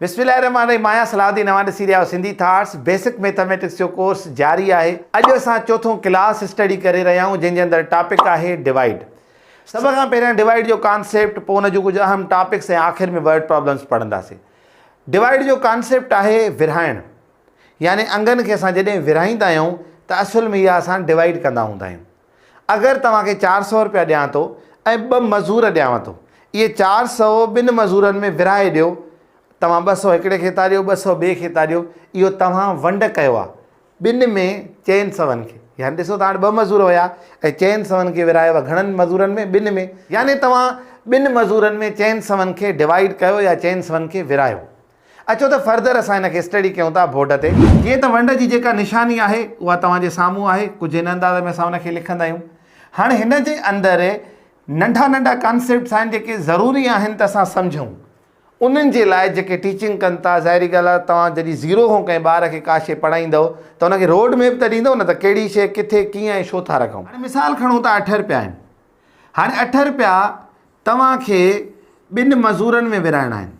बिस्मिल्लाहिर्रहमानिर्रहीम। माया सलाहुद्दीन नवां ॾिसी रहिया सिंधी थॉट्स बेसिक मैथमेटिक्स जो कोर्स जारी आहे। अॼु असां चौथों क्लास स्टडी करे रहिया आहियूं जंहिंजे अंदरि टॉपिक आहे डिवाइड। सभ खां पहिरियां डिवाइड जो कॉन्सेप्ट, पोइ हुनजो कुझु अहम टॉपिक्स ऐं आख़िर में वर्ड प्रॉब्लम्स पढ़ंदासीं। डिवाइड जो कॉन्सेप्ट आहे विरहाइणु, यानी अंगनि खे असां जॾहिं विरहाईंदा आहियूं त असुल में इहा असां डिवाइड कंदा हूंदा आहियूं। अगरि तव्हांखे 400 रुपया ॾियां थो ऐं 2 मज़ूर ॾियांव थो, इहे 400 ॿिनि मज़ूरनि में विरहाए ॾियो। तव्हां 200 हिकिड़े खे था ॾियो, 200 ॿिए खे था ॾियो, इहो तव्हां वंड कयो आहे ॿिनि में चइनि सवनि खे। यानी ॾिसो, तव्हां 2 मज़ूर हुया ऐं चइनि सवनि खे विरहायो आहे। घणनि मज़ूरनि में? ॿिनि में। यानी तव्हां 2 मज़ूरनि में चइनि सवनि खे डिवाइड कयो या चइनि सवनि खे विरहायो। अचो त फर्दर असां हिनखे स्टडी कयूं था बोर्ड ते। जीअं त वंड जी जेका निशानी आहे उहा तव्हांजे साम्हूं आहे। कुझु हिन अंदाज़ में असां हुनखे लिखंदा आहियूं। हाणे हिन जे अंदरि नंढा नंढा कॉन्सेप्ट्स आहिनि जेके ज़रूरी आहिनि त असां सम्झूं। उन्हनि जे लाइ जेके टीचिंग कनि था, ज़ाहिरी ॻाल्हि आहे, तव्हां जॾहिं ज़ीरो खां कंहिं ॿार खे का शइ पढ़ाईंदव त हुनखे रोड मैप त ॾींदव न, त कहिड़ी शइ किथे कीअं ऐं छो था रखूं। हाणे मिसाल खणूं त 8 रुपया आहिनि। हाणे 8 रुपया तव्हांखे 2 मज़ूरनि में विरहाइणा आहिनि।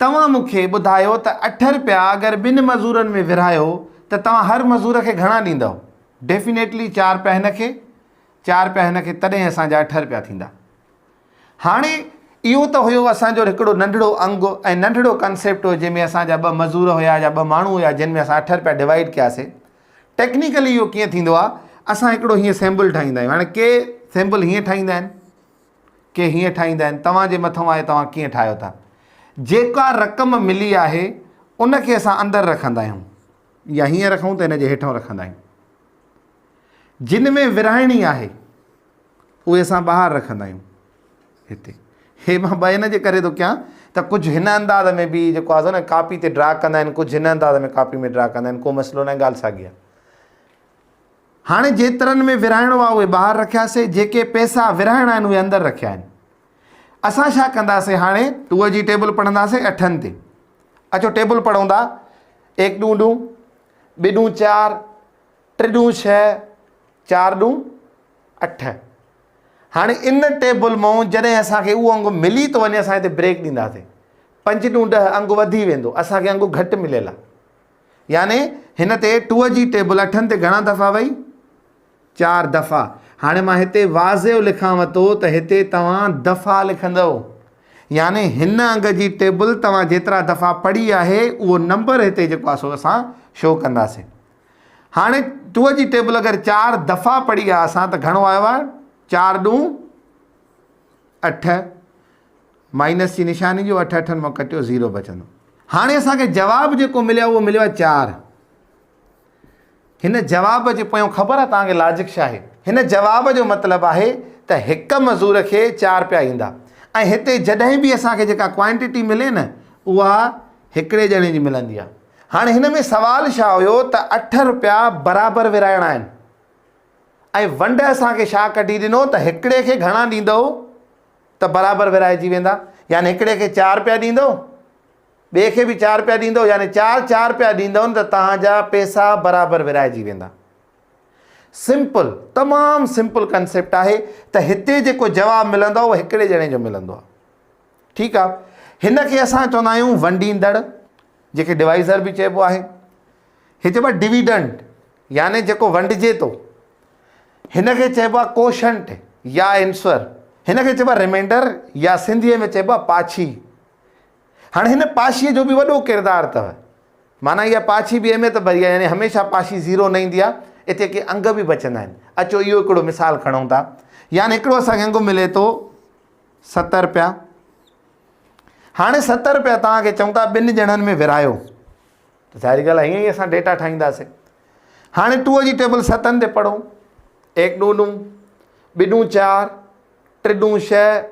तव्हां मूंखे ॿुधायो त 8 रुपया अगरि 2 मज़ूरनि में विरहायो त तव्हां हर मज़ूर खे घणा ॾींदव? डेफिनेटली 4 रुपया हिन खे, 4 रुपया हिन खे, तॾहिं असांजा 8 रुपया थींदा। हाणे इहो त हुयो असांजो हिकिड़ो नंढड़ो अंग ऐं नंढड़ो कंसेप्ट हो जंहिंमें असांजा 2 मज़ूर हुया या 2 माण्हू हुया जिन में असां 8 रुपया डिवाइड कयासीं। टेक्निकली इहो कीअं थींदो आहे, असां हिकिड़ो हीअं सिंबल ठाहींदा आहियूं। हाणे के सिंबल हीअं ठाहींदा आहिनि, के हीअं ठाहींदा आहिनि। तव्हांजे मथां आहे तव्हां कीअं ठाहियो था। जेका रक़म मिली आहे उनखे असां अंदरि रखंदा आहियूं, या हीअं रखूं त हिन जे हेठां रखंदा आहियूं। जिन में विरहाइणी आहे उहे असां ॿाहिरि रखंदा आहियूं। हिते हे मां 2 हिन जे करे थो कयां त कुझु हिन अंदाज़ में बि जेको आहे न कापी ते ड्रा कंदा आहिनि, कुझु हिन अंदाज़ में कापी में ड्रा कंदा आहिनि। को मसइलो न आहे, ॻाल्हि साॻी आहे। हाणे जेतिरनि में विरहाइणो आहे उहे ॿाहिरि रखियासीं, जेके पैसा विरहाइणा आहिनि उहे अंदरि रखिया आहिनि। असां छा कंदासीं, हाणे 2 जी टेबल पढ़ंदासीं 8 ते। अचो टेबल पढ़ूं था। 1 ॾूं 2, 2 ॾूं 4, 3 ॾूं 6, 4 ॾूं 8। हाणे इन टेबल मां जॾहिं असांखे उहो अंग मिली थो वञे असां हिते ब्रेक ॾींदासीं। 5 ॾूं 10 अंग वधी वेंदो, असांखे अंग घटि मिलियल आहे। यानी हिन ते 2 जी टेबल 8 ते घणा दफ़ा वई? 4 दफ़ा। हाणे मां हिते वाज़िव लिखांव थो त हिते तव्हां दफ़ा लिखंदव। यानी हिन अंग जी टेबल तव्हां जेतिरा दफ़ा पढ़ी आहे उहो नंबर हिते जेको आहे सो असां शो कंदासीं। हाणे 2 जी टेबल अगरि 4 दफ़ा पढ़ी आहे असां त घणो आयो आहे? 4 ॾूं 8, माइनस जी निशानी जो 8 8 मां कटियो 0 बचंदो। हाणे असांखे जवाबु जेको मिलियो उहो मिलियो आहे 4। हिन जवाब जे पोयों ख़बर आहे तव्हांखे लॉजिक छा आहे? हिन जवाब जो मतिलबु आहे त 1 मज़ूर खे 4 रुपया ईंदा। ऐं हिते जॾहिं बि असांखे जेका क्वांटिटी मिले न उहा हिकिड़े ॼणे जी मिलंदी आहे। हाणे हिन में सुवालु छा हुयो त 8 रुपया बराबरि विरहाइणा आहिनि ऐं वंड असांखे छा कढी ॾिनो त हिकिड़े खे घणा ॾींदव त बराबरि विरहाइजी वेंदा। यानी हिकिड़े खे 4 रुपया ॾींदव, ॿिए खे बि 4 रुपया ॾींदव, यानी 4 रुपया ॾींदव न त तव्हांजा पैसा बराबरि विरहाइजी वेंदा। सिंपल, तमामु सिंपल कंसेप्ट आहे त हिते जेको जवाबु मिलंदो उहो हिकिड़े ॼणे जो मिलंदो आहे। ठीकु आहे। हिन खे असां चवंदा आहियूं वंडींदड़, जेके डिवाइज़र बि चइबो आहे। हे चइबो आहे डिविडेंड, यानी जेको वंडिजे थो। हिन खे चइबो आहे कोशंट या आंसर। हिन खे चइबो आहे रिमाइंडर या सिंधीअ में चइबो आहे पाछी। हाणे हिन पाछीअ जो बि वॾो किरदारु अथव। माना इहा पाछी बि अहमियत भरी आहे, यानी हमेशह पाछी 0 न ईंदी आहे। हिते के अंग बि बचंदा आहिनि। अचो इहो हिकिड़ो मिसाल खणूं था। यानी हिकिड़ो असांखे अंग मिले थो 7 रुपया। हाणे 7 रुपया तव्हांखे चऊं था 2 ॼणनि में विरहायो, त ज़ाहिरी ॻाल्हि आहे हीअं ई असां डेटा ठाहींदासीं। हाणे 2 जी टेबल 7 ते पढ़ूं। 1 ॾूं 2, 2 ॾूं 4, 3 ॾूं 6,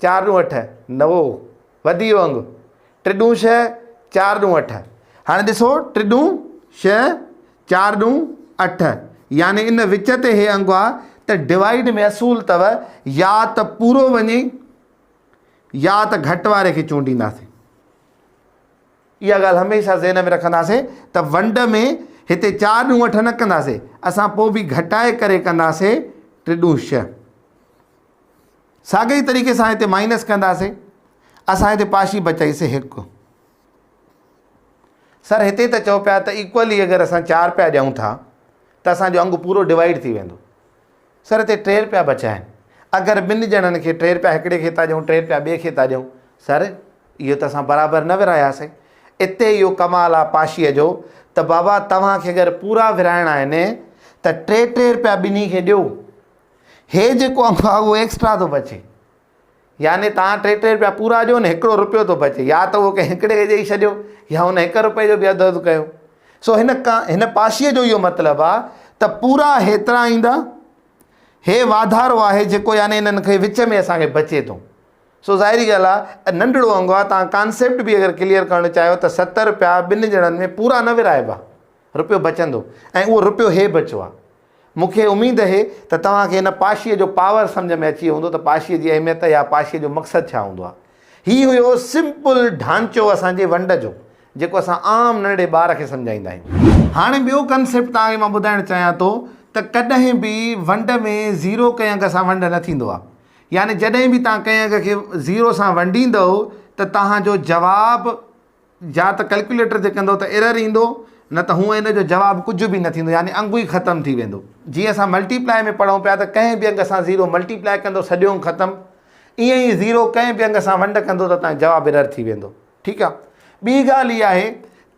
4 ॾूं 8, 9 वधी वियो अंग। 3 ॾूं 6, 4 ॾूं 8। हाणे ॾिसो 3 ॾूं 6, 4 ॾूं 8, यानी इन विच ते हे अंग आहे त डिवाइड में असूल अथव या त पूरो वञे या त घटि वारे खे चूंडींदासीं। इहा ॻाल्हि हमेशह ज़हन में रखंदासीं त वंड में हिते 4 ॾूं 8 न कंदासीं, असां पोइ बि घटाए करे कंदासीं 3 ॾूं 6। साॻे ई तरीक़े सां हिते माइनस कंदासीं। असां हिते पाशी बचाईसीं 1। सर हिते त चओ पिया त इक्वली अगरि असां 4 पिया ॾियूं था त असांजो अंगु पूरो डिवाइड थी वेंदो। सर हिते 3 रुपया बचिया आहिनि। अगरि 2 ॼणनि खे 3 रुपया हिकिड़े खे था ॾियूं, 3 रुपया ॿिए खे था ॾियूं, सर इहो त असां बराबरि न विरायासीं। इते इहो कमाल आहे पाशीअ जो त बाबा तव्हांखे अगरि पूरा विराइणा आहिनि त 3 रुपया ॿिन्ही खे ॾियो, हे जेको अंगु आहे उहो एक्स्ट्रा थो बचे। यानी तव्हां 3 रुपया पूरा ॾियो न, 1 रुपयो थो बचे, या त उहो कंहिं हिकिड़े खे ॾेई छॾियो या हुन 1 रुपये जो बि अधु अधु कयो। सो हिन पाशीअ जो इहो मतिलबु आहे त पूरा हेतिरा ईंदा, हे वाधारो आहे जेको यानी इन्हनि खे विच में असांखे बचे थो। सो ज़ाहिरी ॻाल्हि आहे नंढिड़ो अंगु आहे, तव्हां कॉन्सेप्ट बि अगरि क्लियर करणु चाहियो त 70 रुपया 2 ॼणनि में पूरा न विराइबा, रुपयो बचंदो ऐं उहो रुपयो हे बचियो आहे। मूंखे उमेदु आहे त तव्हांखे हिन पाशीअ जो पावर सम्झ में अची वियो हूंदो त पाशीअ जी अहमियत या पाशीअ जो मक़सदु छा हूंदो आहे। हीउ हुयो सिंपल ढांचो असांजे वंड जो जेको असां आम नंढे ॿार खे सम्झाईंदा आहियूं। हाणे ॿियो कंसेप्ट तव्हांखे मां ॿुधाइणु चाहियां थो त कॾहिं बि वंड में ज़ीरो कंहिं अंग सां वंड न थींदो आहे। यानी जॾहिं बि तव्हां कंहिं अंग खे ज़ीरो सां वंडींदव त तव्हांजो जवाबु या त कैलकुलेटर ते कंदो त एरर ईंदो, न त हूअं इन जो जवाबु कुझु बि न थींदो, यानी अंगु ई ख़तमु थी वेंदो। जीअं असां मल्टीप्लाई में पढ़ूं पिया त कंहिं बि अंग सां ज़ीरो मल्टीप्लाई कंदो सॼो अंगु ख़तमु, ईअं ई ज़ीरो कंहिं बि अंग सां वंड कंदो त तव्हांजो जवाबु एरर थी वेंदो। ठीकु आहे। ॿी ॻाल्हि इहा आहे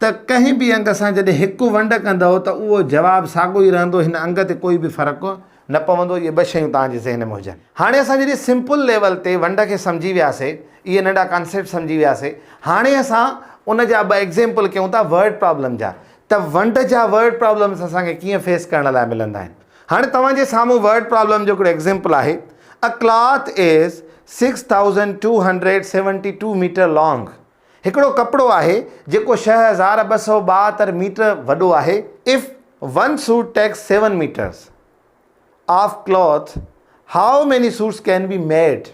त कंहिं बि अंग सां जॾहिं 1 वंड कंदव त उहो जवाबु साॻियो ई रहंदो, हिन अंग ते कोई बि फ़र्क़ु न पवंदो। इहे 2 शयूं तव्हांजे ज़हन में हुजनि। हाणे असां जॾहिं सिंपल लेवल ते वंड खे सम्झी वियासीं, इहे नंढा कॉन्सेप्ट सम्झी वियासीं, हाणे असां उन जा 2 एग्ज़ाम्पल कयूं था वर्ड प्रॉब्लम जा, त वंड जा वर्ड प्रॉब्लम्स असांखे कीअं फेस करण लाइ मिलंदा आहिनि। हाणे तव्हांजे साम्हूं वर्ड प्रॉब्लम जो हिकिड़ो एग्ज़ाम्पल आहे। A cloth is 6272 metre long. हिकिड़ो कपिड़ो आहे जेको 6272 मीटर वॾो आहे। If one suit takes 7 metres of cloth, how many suits can be made.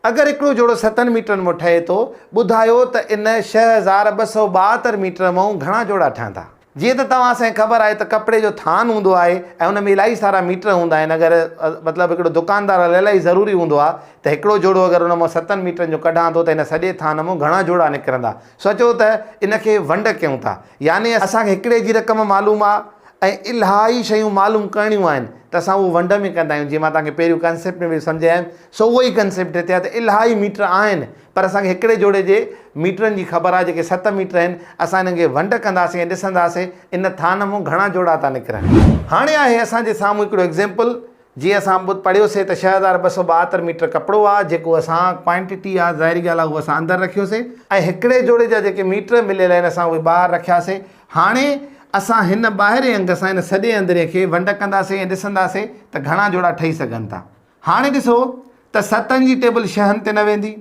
अगरि हिकिड़ो जोड़ो 7 मीटरनि मां ठहे थो, ॿुधायो त इन 6272 मीटर मां घणा जोड़ा ठहंदा। जीअं त तव्हां असांखे ख़बर आहे त कपिड़े जो थान हूंदो आहे ऐं उन में इलाही सारा मीटर हूंदा आहिनि। अगरि मतिलबु हिकिड़ो दुकानदार लाइ इलाही ज़रूरी हूंदो आहे त हिकिड़ो जोड़ो अगरि उन मां 7 मीटरनि जो कढां थो त इन सॼे थान मां घणा जोड़ा निकिरंदा। सोचो त इन खे वंड कयूं था, यानी असांखे हिकिड़े जी रक़म मालूम आहे ऐं इलाही शयूं मालूम करणियूं आहिनि त असां उहो वंड में कंदा आहियूं। जीअं मां तव्हांखे पहिरियों कंसेप्ट में बि सम्झायमि, सो उहो ई कंसेप्ट हिते आहे त इलाही मीटर आहिनि, पर असांखे हिकिड़े जोड़े जे मीटरनि जी ख़बर आहे जेके 7 मीटर आहिनि। असां हिननि खे वंड कंदासीं ऐं ॾिसंदासीं इन थान मां घणा जोड़ा था निकिरनि। हाणे आहे असांजे साम्हूं हिकिड़ो एग्ज़ाम्पल। जीअं असां पढ़ियोसीं त 6272 मीटर कपिड़ो आहे जेको असां क्वांटिटी आहे, ज़ाहिरी ॻाल्हि आहे उहो असां अंदरि रखियोसीं ऐं हिकिड़े जोड़े जा जेके मीटर मिलियल आहिनि असां उहे ॿाहिरि रखियासीं। हाणे असां हिन ॿाहिरें अंग सां हिन सॼे अंदरे खे वंड कंदासीं ऐं ॾिसंदासीं त घणा जोड़ा ठही सघनि था। हाणे ॾिसो त 7 जी टेबल 6 ते न वेंदी।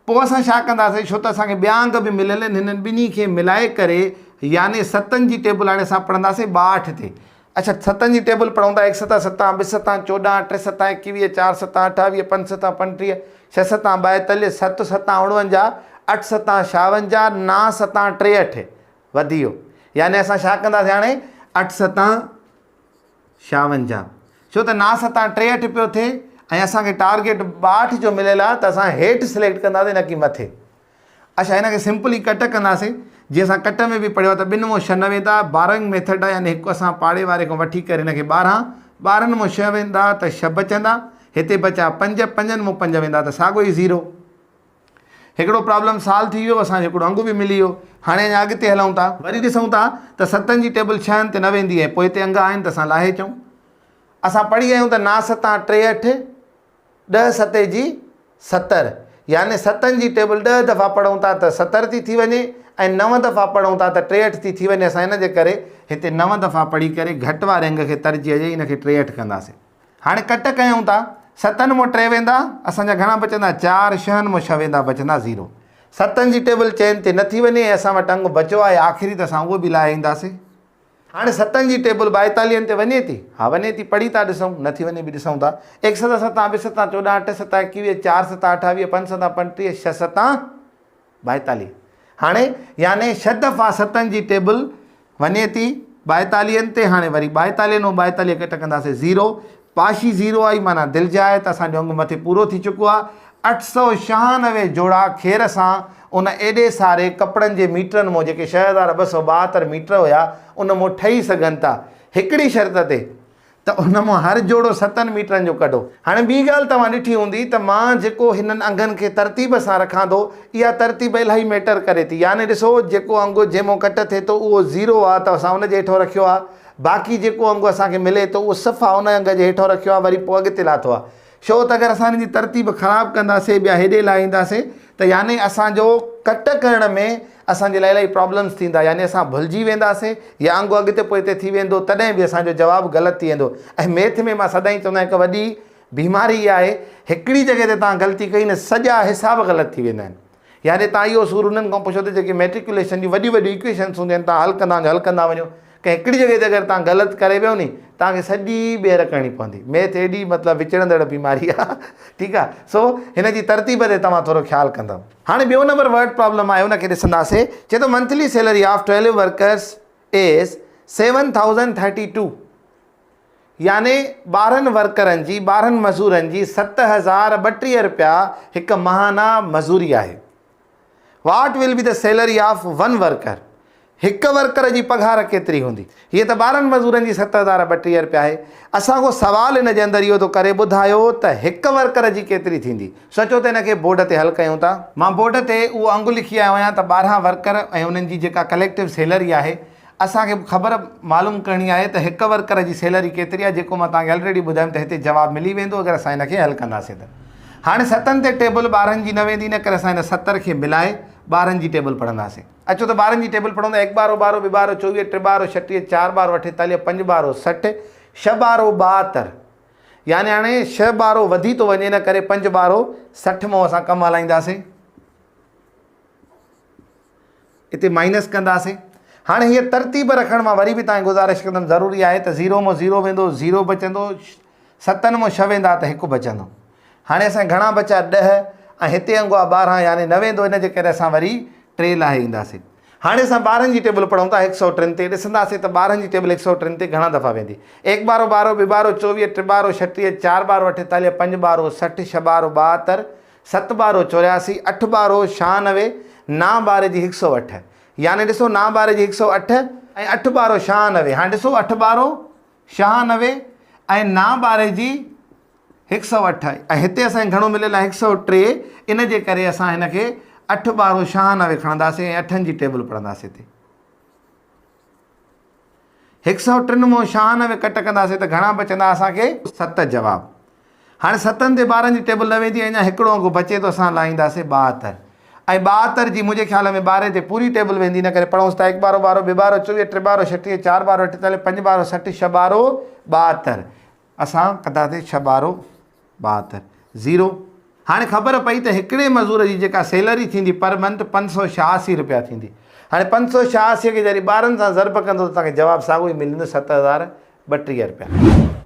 पोइ असां छा कंदासीं, छो त असांखे ॿिया अंग बि मिलियल आहिनि, हिननि ॿिन्ही खे मिलाए करे यानी 7 जी टेबल हाणे असां पढ़ंदासीं 62 ते। अच्छा, 7 जी टेबल पढ़ूं था 1 7 7 2 7 14 3 7 21 4 7 28 5 7 35 6 7 42 7 7 49 8 7 56 9 7 63 वधी वियो। यानी असां छा कंदासीं हाणे 8 7 56, छो त 9 7 63 पियो थिए ऐं असांखे टारगेट 62 जो मिलियल आहे त असां हेठि सिलेक्ट कंदासीं न कि मथे। अच्छा, हिनखे सिंपली कट कंदासीं। जीअं असां कट में बि पढ़ियो त 2 मां 6 न वेंदा, 12 मेथड आहे, यानी हिकु असां पाड़े वारे खां वठी करे हिनखे 12, 12 मां 6 वेंदा त 6 बचंदा, हिते बचा 5, 5 मां 5 वेंदा त साॻियो ई 0। हिकिड़ो प्रॉब्लम सॉल्व थी वियो, असांजो हिकिड़ो अंगु बि मिली वियो। हाणे अञा अॻिते हलूं था, वरी ॾिसूं था त 7 जी टेबल 6 ते न वेंदी आहे, पोइ हिते अंग आहिनि त असां लाहे अचूं। असां पढ़ी आहियूं त 9 7 63 10 7 जी 70, यानी 7 जी टेबल 10 दफ़ा पढ़ूं था त 70 थी वञे ऐं 9 दफ़ा पढ़ूं था त 63 थी वञे। असां हिन जे करे हिते 9 दफ़ा पढ़ी करे घटि वारे अंग खे तरजीह ॾेई हिनखे 63 कंदासीं। हाणे कट कयूं था, 7 मां 3 वेंदा, असांजा घणा बचंदा 4, 6 मां 6 वेंदा, बचंदा 0। 7 जी टेबल चैन ते न थी वञे ऐं असां वटि अंगु बचियो आहे आख़िरी, त असां उहो बि लाहे ईंदासीं। हाणे 7 जी टेबल 42 ते वञे थी, हा वञे थी, पढ़ी था ॾिसूं, न थी वञे बि ॾिसूं था। 1 7 7 2 7 14 8 7 21 4 7 28 5 7 35 6 7 42। हाणे यानी 6 दफ़ा 7 जी टेबल वञे थी 42 ते। हाणे वरी 42 नो 42 कट कंदासीं 0, पाशी 0 आई, माना दिलि जाए त असांजो अंगु मथे पूरो थी चुको आहे। 896 जोड़ा खेर सां उन एॾे सारे कपिड़नि जे मीटरनि मां जेके 6272 मीटर हुया उन मां ठही सघनि था हिकिड़ी शर्त ते त उन मां हर जोड़ो 7 मीटरनि जो कढो। हाणे ॿी ॻाल्हि तव्हां ॾिठी हूंदी त मां जेको हिननि अंगनि खे तरतीब सां रखां थो इहा तरतीब इलाही मैटर करे थी। यानी ॾिसो जेको अंगु जंहिंमां कट थिए थो उहो 0 आहे त असां उनजे हेठो रखियो आहे, बाक़ी जेको अंगु असांखे मिले थो उहो सफ़ा उन अंग जे हेठो रखियो आहे, वरी पोइ अॻिते लाथो आहे। छो त अगरि असां हिन जी तरतीब ख़राबु कंदासीं ॿिया हेॾे लाहींदासीं त यानी असांजो कट करण में असांजे लाइ इलाही प्रॉब्लम्स थींदा, यानी असां भुलिजी वेंदासीं या अंगु अॻिते पोइते थी वेंदो, तॾहिं बि असांजो जवाबु ग़लति थी वेंदो। ऐं मैथ में मां सदाईं चवंदो आहियां हिकु वॾी बीमारी आहे, हिकिड़ी जॻह ते तव्हां ग़लती कई न सॼा हिसाब ग़लति थी वेंदा आहिनि। यानी तव्हां इहो सूर उन्हनि खां पुछो त जेके मैट्रिकुलेशन जी वॾियूं वॾियूं इक्वेशन्स हूंदियूं आहिनि तव्हां हल कंदा वञो, कंहिं हिकिड़ी जॻह ते अगरि तव्हां ग़लति करे वियो नी तव्हांखे सॼी ॿीहर करणी पवंदी। मैथ एॾी मतिलबु विचड़ंदड़ बीमारी आहे, ठीकु आहे। सो हिन जी तरतीब ते तव्हां थोरो ख़्यालु कंदव। हाणे ॿियो नंबर वर्ड प्रॉब्लम आहे उनखे ॾिसंदासीं। चए थो monthly salary of 12 workers is 7032, यानी 12 वर्करनि जी 12 मज़ूरनि जी 7032 रुपया हिकु माहाना मज़ूरी आहे। What will be the salary of 1 worker, हिकु वर्कर जी पघार केतिरी हूंदी। हीअ त 12 मज़ूरनि जी 7032 रुपया आहे। असांखो सवाल हिन जे अंदरि इहो थो करे ॿुधायो त हिकु वर्कर जी केतिरी थींदी। सोचो त हिनखे बोर्ड ते हल कयूं था। मां बोर्ड ते उहो अंगु लिखी आयो आहियां त 12 वर्कर ऐं उन्हनि जी जेका कलेक्टिव सैलरी आहे असांखे ख़बर मालूम करणी आहे त हिकु वर्कर जी सैलरी केतिरी आहे, जेको मां तव्हांखे ऑलरेडी ॿुधायुमि त हिते जवाबु मिली वेंदो अगरि असां हिनखे हल कंदासीं त। हाणे 7 ते टेबल 12 जी न वेंदी, इन करे असां हिन 70 खे मिलाए 12 जी टेबल पढ़ंदासीं। अचो त 12 जी टेबल पढ़ंदा। 1 ॿारो 12 ॿ ॿारो 24 3 ॿारो 36 4 ॿारो 48 5 ॿारो 60 6 ॿारो 72, यानी हाणे 6 ॿारो वधी थो वञे इन करे 5 ॿारो 60 मां असां कमु हलाईंदासीं, हिते माइनस कंदासीं। हाणे हीअ तरतीब रखण मां वरी बि तव्हांखे गुज़ारिश कंदुमि, ज़रूरी आहे त 0 मां 0 वेंदो 0 बचंदो, 7 मां 6 वेंदा त 1 बचंदो। हाणे असां घणा बचा 10 ऐं हिते अंगु आहे 12, यानी न वेंदो, इन जे करे असां वरी 3 लाहे ईंदासीं। हाणे असां 12 जी टेबल पढ़ूं था 103 ते, ॾिसंदासीं त 12 जी टेबल 103 ते घणा दफ़ा वेंदी। 1 ॿारो 12 ॿ ॿारो 24 3 ॿारो 36 4 ॿारो 48 5 ॿारो 60 6 ॿारो 72 7 ॿारो 84 8 ॿारो 96 9 ॿारे जी 108, यानी ॾिसो 9 ॿारे जी 108 ऐं 8 ॿारो 96। हाणे ॾिसो 8 ॿारो 96 ऐं 9 ॿारे जी 108 ऐं हिते असांखे घणो मिलियल आहे 103, इन जे करे असां हिनखे 8 ॿारो 96 खणंदासीं ऐं 8 जी टेबल पढ़ंदासीं। हिते 103 मां 96 कट कंदासीं त घणा बचंदा असांखे 7 जवाब। हाणे 7 ते 12 जी टेबल न वेंदी, अञा हिकिड़ो अंगु बचे थो, असां लाहींदासीं 72 ऐं 72 जी मुंहिंजे ख़्याल में 12 ते पूरी टेबल वेंदी, इन करे पढ़ूंसि था 1 ॿारो 12 ॿ ॿारो 24 3 ॿारो 36 4 ॿारो 48 5 ॿारो 60 6 ॿारो 72, असां कंदासीं 6 ॿारो 72 0। हाणे ख़बर पई त हिकिड़े मज़ूर जी जेका सैलरी थींदी पर मंथ 586 रुपया थींदी। हाणे 586 खे जॾहिं 12 सां ज़र्ब कंदो त तव्हांखे जवाबु साॻियो ई मिलंदो 7032 रुपया।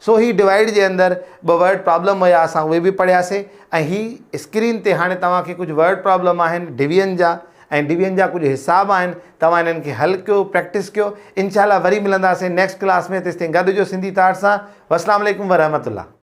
सो ही डिवाइड जे अंदरि 2 वर्ड प्रॉब्लम हुया, असां उहे बि पढ़ियासीं ऐं ही स्क्रीन ते हाणे तव्हांखे कुझु वर्ड प्रॉब्लम आहिनि डिवीजन जा ऐं डिवीजन जा कुझु हिसाब आहिनि, तव्हां इन्हनि खे हल कयो, प्रैक्टिस कयो। इंशाल्लाह वरी मिलंदासीं नेक्स्ट क्लास में, तेसिताईं गॾिजो सिंधी तार सां। अस्सलाम वालेकुम वरहमतुल्लाह।